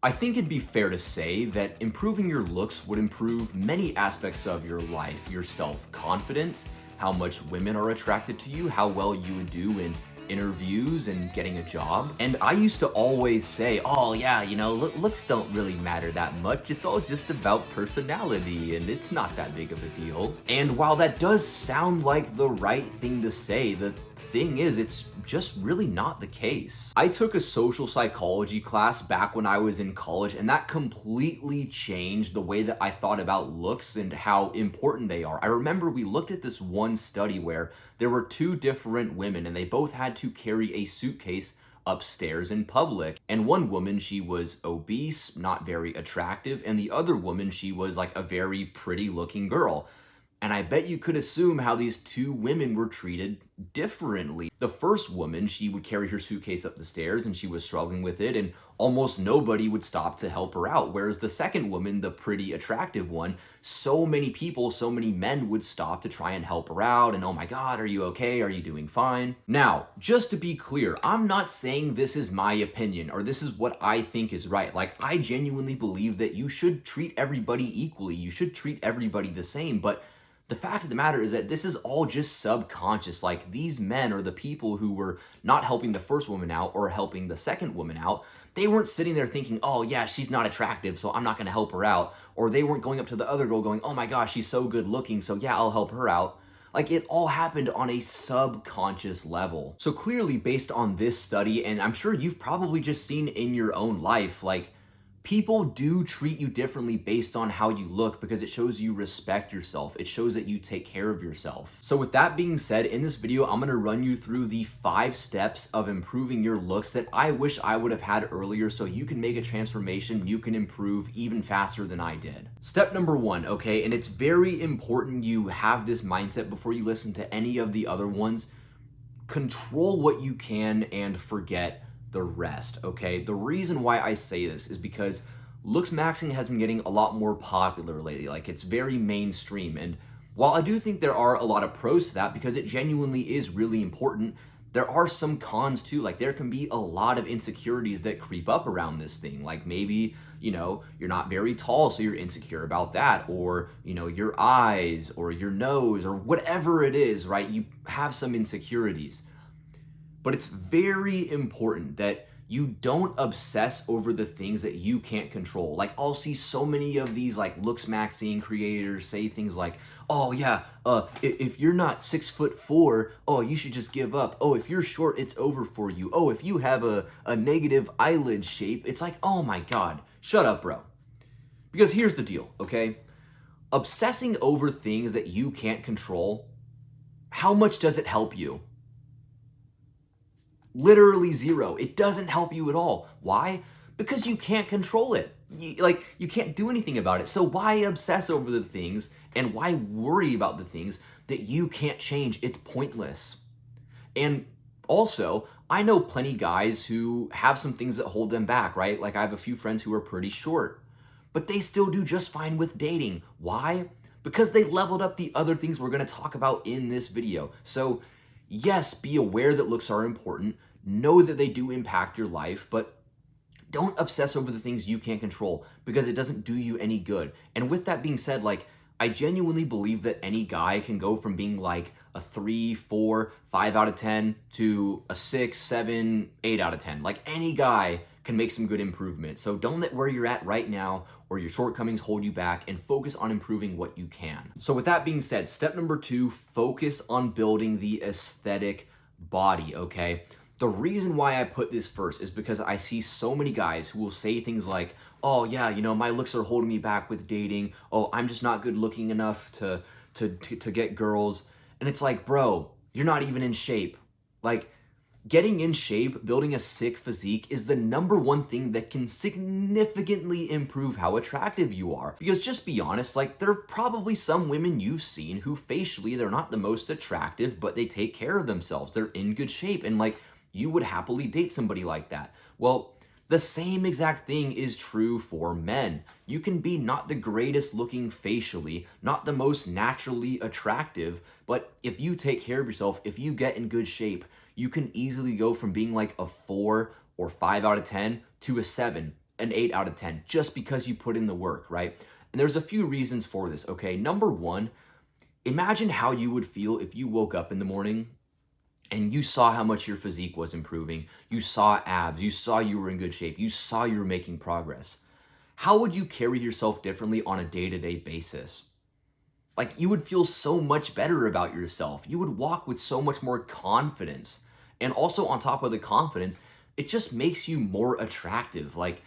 I think it'd be fair to say that improving your looks would improve many aspects of your life, your self-confidence, how much women are attracted to you, how well you would do in interviews and getting a job. And I used to always say, oh yeah, looks don't really matter that much. It's all just about personality and it's not that big of a deal. And while that does sound like the right thing to say, the thing is, it's just really not the case. I took a social psychology class back when I was in college, and that completely changed the way that I thought about looks and how important they are. I remember we looked at this one study where there were two different women, and they both had to carry a suitcase upstairs in public. And one woman, she was obese, not very attractive, and the other woman, she was like a very pretty looking girl. And I bet you could assume how these two women were treated differently. The first woman, she would carry her suitcase up the stairs and she was struggling with it, and almost nobody would stop to help her out. Whereas the second woman, the pretty attractive one, so many people, so many men would stop to try and help her out. And oh my God, are you okay? Are you doing fine? Now, just to be clear, I'm not saying this is my opinion or this is what I think is right. Like, I genuinely believe that you should treat everybody equally. You should treat everybody the same, but the fact of the matter is that this is all just subconscious. Like, these men or the people who were not helping the first woman out or helping the second woman out, they weren't sitting there thinking, oh yeah, she's not attractive, so I'm not gonna help her out. Or they weren't going up to the other girl going, oh my gosh, she's so good looking, so yeah, I'll help her out. Like, it all happened on a subconscious level. So clearly, based on this study, and I'm sure you've probably just seen in your own life, like, people do treat you differently based on how you look because it shows you respect yourself. It shows that you take care of yourself. So with that being said, in this video, I'm gonna run you through the 5 steps of improving your looks that I wish I would have had earlier so you can make a transformation, you can improve even faster than I did. Step number 1, okay, and it's very important you have this mindset before you listen to any of the other ones. Control what you can and forget the rest, okay? The reason why I say this is because looks maxing has been getting a lot more popular lately. Like, it's very mainstream. And while I do think there are a lot of pros to that because it genuinely is really important, there are some cons too. Like, there can be a lot of insecurities that creep up around this thing. Like, maybe, you're not very tall, so you're insecure about that. Or, your eyes or your nose or whatever it is, right? You have some insecurities. But it's very important that you don't obsess over the things that you can't control. Like, I'll see so many of these like looks maxing creators say things like, oh yeah, if you're not 6'4", oh, you should just give up. Oh, if you're short, it's over for you. Oh, if you have a negative eyelid shape, it's like, oh my God, shut up, bro. Because here's the deal, okay? Obsessing over things that you can't control, how much does it help you? Literally zero. It doesn't help you at all. Why? Because you can't control it. You can't do anything about it. So why obsess over the things and why worry about the things that you can't change? It's pointless. And also, I know plenty guys who have some things that hold them back, right? Like, I have a few friends who are pretty short, but they still do just fine with dating. Why? Because they leveled up the other things we're going to talk about in this video. So yes, be aware that looks are important. Know that they do impact your life, but don't obsess over the things you can't control because it doesn't do you any good. And with that being said, like, I genuinely believe that any guy can go from being like a 3, 4, 5 out of 10 to a 6, 7, 8 out of 10. Like, any guy can make some good improvement. So don't let where you're at right now or your shortcomings hold you back, and focus on improving what you can. So with that being said, step number 2, focus on building the aesthetic body, okay? The reason why I put this first is because I see so many guys who will say things like, oh yeah, my looks are holding me back with dating. Oh, I'm just not good looking enough to get girls. And it's like, bro, you're not even in shape. Like, getting in shape, building a sick physique is the #1 thing that can significantly improve how attractive you are. Because just be honest, like, there are probably some women you've seen who facially, they're not the most attractive, but they take care of themselves. They're in good shape. And like, you would happily date somebody like that. Well, the same exact thing is true for men. You can be not the greatest looking facially, not the most naturally attractive, but if you take care of yourself, if you get in good shape, you can easily go from being like a 4 or 5 out of 10 to a 7, an 8 out of 10 just because you put in the work, right? And there's a few reasons for this, okay? Number one, imagine how you would feel if you woke up in the morning and you saw how much your physique was improving. You saw abs, you saw you were in good shape, you saw you were making progress. How would you carry yourself differently on a day-to-day basis? Like, you would feel so much better about yourself. You would walk with so much more confidence. And also on top of the confidence, it just makes you more attractive. Like,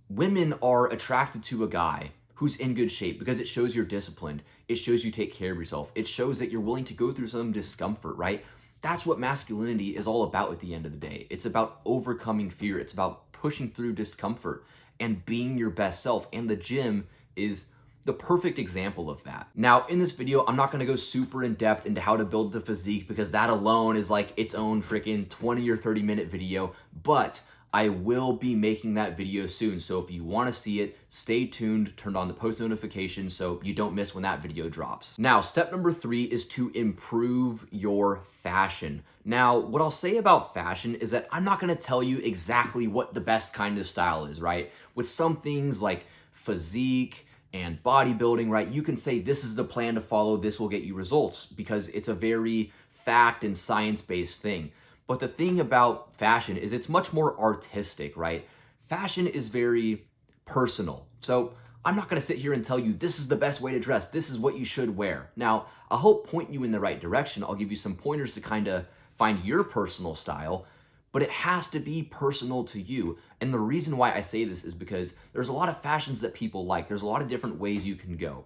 women are attracted to a guy who's in good shape because it shows you're disciplined. It shows you take care of yourself. It shows that you're willing to go through some discomfort, right? That's what masculinity is all about at the end of the day. It's about overcoming fear. It's about pushing through discomfort and being your best self. And the gym is the perfect example of that. Now, in this video, I'm not gonna go super in depth into how to build the physique because that alone is like its own freaking 20 or 30-minute video, but I will be making that video soon. So if you wanna see it, stay tuned, turn on the post notifications so you don't miss when that video drops. Now, step number 3 is to improve your fashion. Now, what I'll say about fashion is that I'm not gonna tell you exactly what the best kind of style is, right? With some things like physique and bodybuilding, right? You can say this is the plan to follow, this will get you results because it's a very fact and science-based thing. But the thing about fashion is it's much more artistic, right? Fashion is very personal. So I'm not gonna sit here and tell you this is the best way to dress, this is what you should wear. Now, I'll help point you in the right direction. I'll give you some pointers to kind of find your personal style, but it has to be personal to you. And the reason why I say this is because there's a lot of fashions that people like. There's a lot of different ways you can go.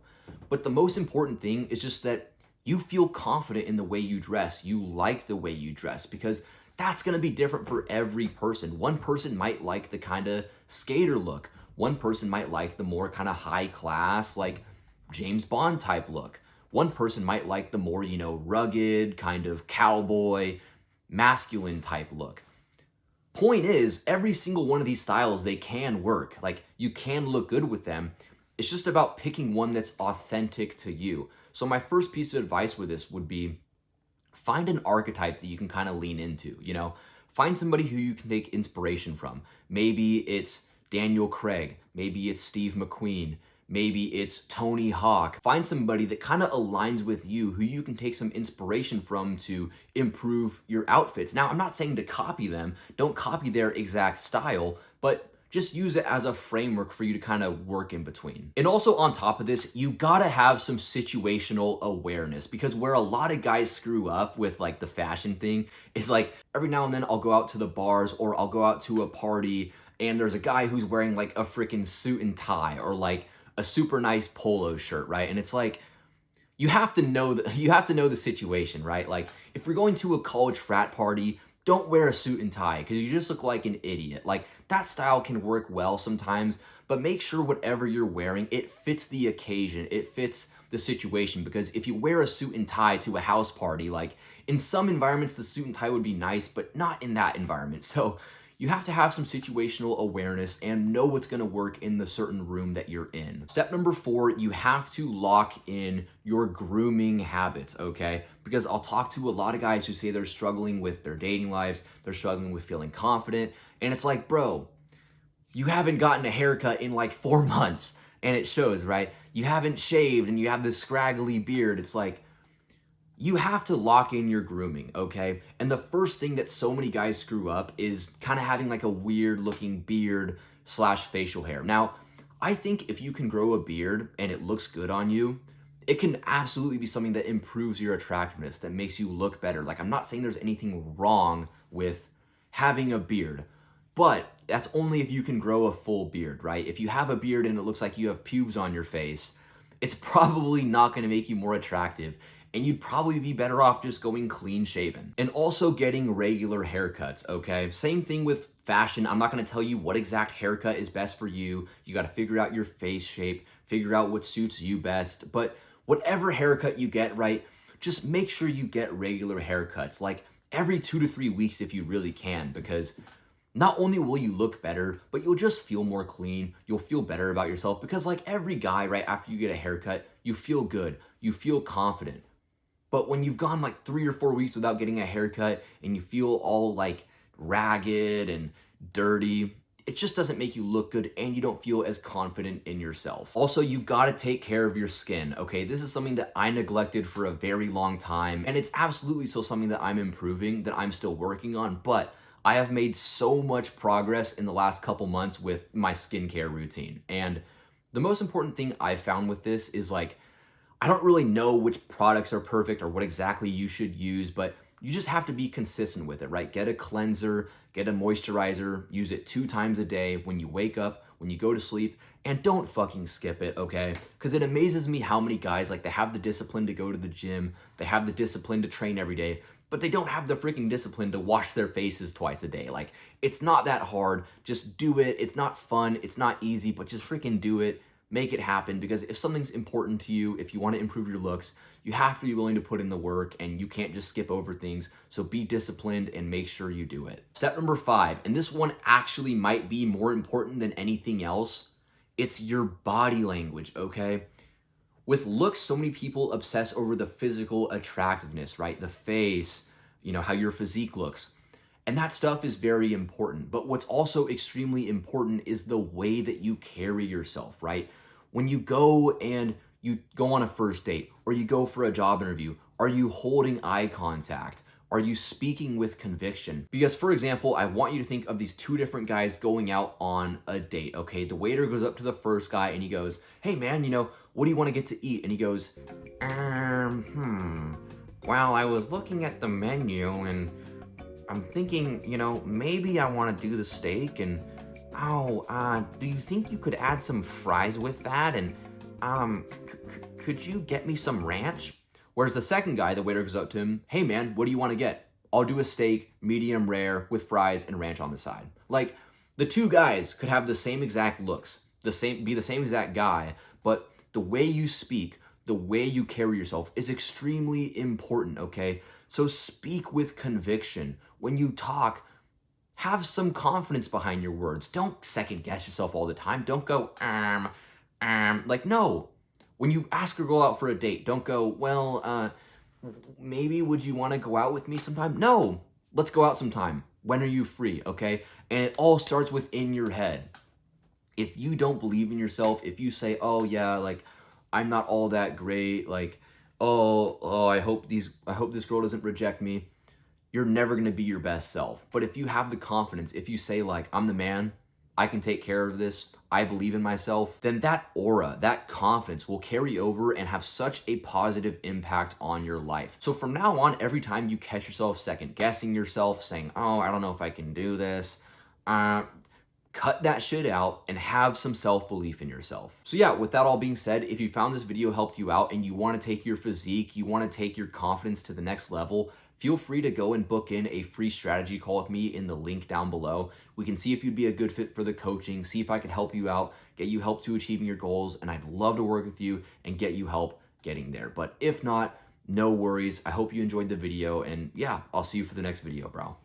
But the most important thing is just that you feel confident in the way you dress. You like the way you dress because that's gonna be different for every person. One person might like the kind of skater look. One person might like the more kind of high class, like James Bond type look. One person might like the more, rugged, kind of cowboy, masculine type look. Point is, every single one of these styles, they can work. Like, you can look good with them. It's just about picking one that's authentic to you. So my first piece of advice with this would be find an archetype that you can kind of lean into, Find somebody who you can take inspiration from. Maybe it's Daniel Craig. Maybe it's Steve McQueen. Maybe it's Tony Hawk. Find somebody that kind of aligns with you, who you can take some inspiration from to improve your outfits. Now, I'm not saying to copy them. Don't copy their exact style, but just use it as a framework for you to kind of work in between. And also on top of this, you gotta have some situational awareness because where a lot of guys screw up with like the fashion thing is like every now and then I'll go out to the bars or I'll go out to a party and there's a guy who's wearing like a freaking suit and tie or like a super nice polo shirt, right? And it's like, you have to know the situation, right? Like if you're going to a college frat party, don't wear a suit and tie because you just look like an idiot. Like that style can work well sometimes, but make sure whatever you're wearing, it fits the occasion, it fits the situation. Because if you wear a suit and tie to a house party, like in some environments, the suit and tie would be nice, but not in that environment. So you have to have some situational awareness and know what's gonna work in the certain room that you're in. Step number 4, you have to lock in your grooming habits, okay? Because I'll talk to a lot of guys who say they're struggling with their dating lives, they're struggling with feeling confident, and it's like, bro, you haven't gotten a haircut in like 4 months, and it shows, right? You haven't shaved and you have this scraggly beard. It's like, you have to lock in your grooming, okay? And the first thing that so many guys screw up is kind of having like a weird looking beard / facial hair. Now, I think if you can grow a beard and it looks good on you, it can absolutely be something that improves your attractiveness, that makes you look better. Like, I'm not saying there's anything wrong with having a beard, but that's only if you can grow a full beard, right? If you have a beard and it looks like you have pubes on your face, it's probably not gonna make you more attractive. And you'd probably be better off just going clean shaven. And also getting regular haircuts, okay? Same thing with fashion. I'm not gonna tell you what exact haircut is best for you. You gotta figure out your face shape, figure out what suits you best. But whatever haircut you get, right, just make sure you get regular haircuts, like every 2 to 3 weeks if you really can, because not only will you look better, but you'll just feel more clean. You'll feel better about yourself because like every guy, right, after you get a haircut, you feel good, you feel confident. But when you've gone like 3 or 4 weeks without getting a haircut and you feel all like ragged and dirty, it just doesn't make you look good and you don't feel as confident in yourself. Also, you gotta take care of your skin, okay? This is something that I neglected for a very long time, and it's absolutely still something that I'm improving, that I'm still working on, but I have made so much progress in the last couple months with my skincare routine. And the most important thing I've found with this is like, I don't really know which products are perfect or what exactly you should use, but you just have to be consistent with it, right? Get a cleanser, get a moisturizer, use it 2 times a day when you wake up, when you go to sleep, and don't fucking skip it, okay? Because it amazes me how many guys, like, they have the discipline to go to the gym, they have the discipline to train every day, but they don't have the freaking discipline to wash their faces twice a day. Like, it's not that hard. Just do it. It's not fun. It's not easy, but just freaking do it. Make it happen, because if something's important to you, if you want to improve your looks, you have to be willing to put in the work, and you can't just skip over things. So be disciplined and make sure you do it. Step number 5, and this one actually might be more important than anything else. It's your body language, okay? With looks, so many people obsess over the physical attractiveness, right? The face, you know, how your physique looks. And that stuff is very important. But what's also extremely important is the way that you carry yourself, right? When you go and you go on a first date, or you go for a job interview, are you holding eye contact? Are you speaking with conviction? Because, for example, I want you to think of these 2 different guys going out on a date, okay? The waiter goes up to the first guy and he goes, "Hey man, you know, what do you want to get to eat?" And he goes, well, I was looking at the menu and I'm thinking, you know, maybe I want to do the steak, and do you think you could add some fries with that? And could you get me some ranch? Whereas the second guy, the waiter goes up to him, "Hey man, what do you want to get?" "I'll do a steak, medium rare, with fries and ranch on the side." Like, the 2 guys could have the same exact looks, be the same exact guy, but the way you speak, the way you carry yourself is extremely important, okay? So speak with conviction. When you talk, have some confidence behind your words. Don't second guess yourself all the time. Don't go, like, no. When you ask a girl out for a date, don't go, "Well, maybe would you want to go out with me sometime?" No, let's go out sometime. When are you free, okay? And it all starts within your head. If you don't believe in yourself, if you say, "Oh yeah, like, I'm not all that great, like, I hope this girl doesn't reject me," you're never going to be your best self. But if you have the confidence, if you say, like, "I'm the man, I can take care of this, I believe in myself," then that aura, that confidence will carry over and have such a positive impact on your life. So from now on, every time you catch yourself second guessing yourself, saying, "Oh, I don't know if I can do this," cut that shit out and have some self-belief in yourself. So yeah, with that all being said, if you found this video helped you out and you want to take your physique, you want to take your confidence to the next level, feel free to go and book in a free strategy call with me in the link down below. We can see if you'd be a good fit for the coaching, see if I could help you out, get you help to achieving your goals, and I'd love to work with you and get you help getting there. But if not, no worries. I hope you enjoyed the video, and yeah, I'll see you for the next video, bro.